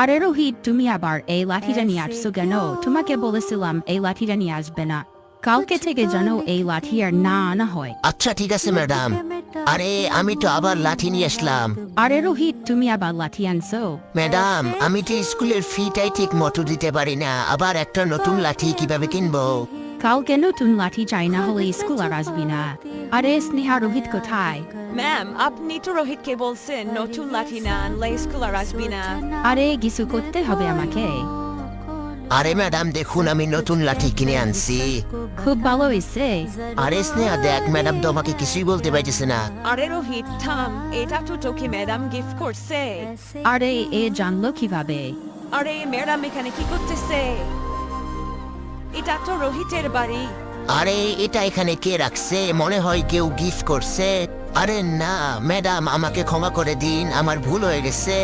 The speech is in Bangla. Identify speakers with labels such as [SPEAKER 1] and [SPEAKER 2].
[SPEAKER 1] আরে রোহিত, তুমি আবার এই লাঠিটা নিয়ে আসছো কেন? তোমাকে বলেছিলাম এই লাঠিটা নিয়ে আসবে না। কালকে থেকে যেন এই লাঠি আর না আনা হয়।
[SPEAKER 2] আচ্ছা ঠিক আছে ম্যাডাম। আরে আমি তো আবার লাঠি নিয়ে আসলাম।
[SPEAKER 1] আরে রোহিত, তুমি আবার লাঠি আনছো?
[SPEAKER 2] ম্যাডাম আমি তো স্কুলের ফিটাই ঠিক মতো দিতে পারি না, আবার একটা নতুন লাঠি কিভাবে কিনবো?
[SPEAKER 1] কালকে নতুন লাঠি চাই, না হলে স্কুল আর আসবি না। আরে স্নেহা, রোহিত কোথায়?
[SPEAKER 3] ম্যাম, আপনি তো রোহিতকে বলছেন নতুন লাঠি না আনলে স্কুল আর আসবি না।
[SPEAKER 1] আরে কিছু করতে হবে আমাকে।
[SPEAKER 2] আরে ম্যাডাম দেখুন আমি নতুন লাঠি কিনে আনছি।
[SPEAKER 1] খুব ভালো হয়েছে।
[SPEAKER 2] আরে স্নেহা দেখ, ম্যাডাম তো আমাকে কিছুই বলতে পারতেছে না।
[SPEAKER 3] আরে রোহিত থাম, এটা তো তোকে ম্যাডাম গিফট করছে।
[SPEAKER 1] আরে এ জানলো কিভাবে?
[SPEAKER 3] আরে ম্যাডাম এখানে কি করতেছে? এটা তো রোহিতের বাড়ি।
[SPEAKER 2] আরে এটা এখানে কে রাখছে? মনে হয় কেউ গিফট করছে। আরে না ম্যাডাম, আমাকে ক্ষমা করে দিন, আমার ভুল হয়ে গেছে।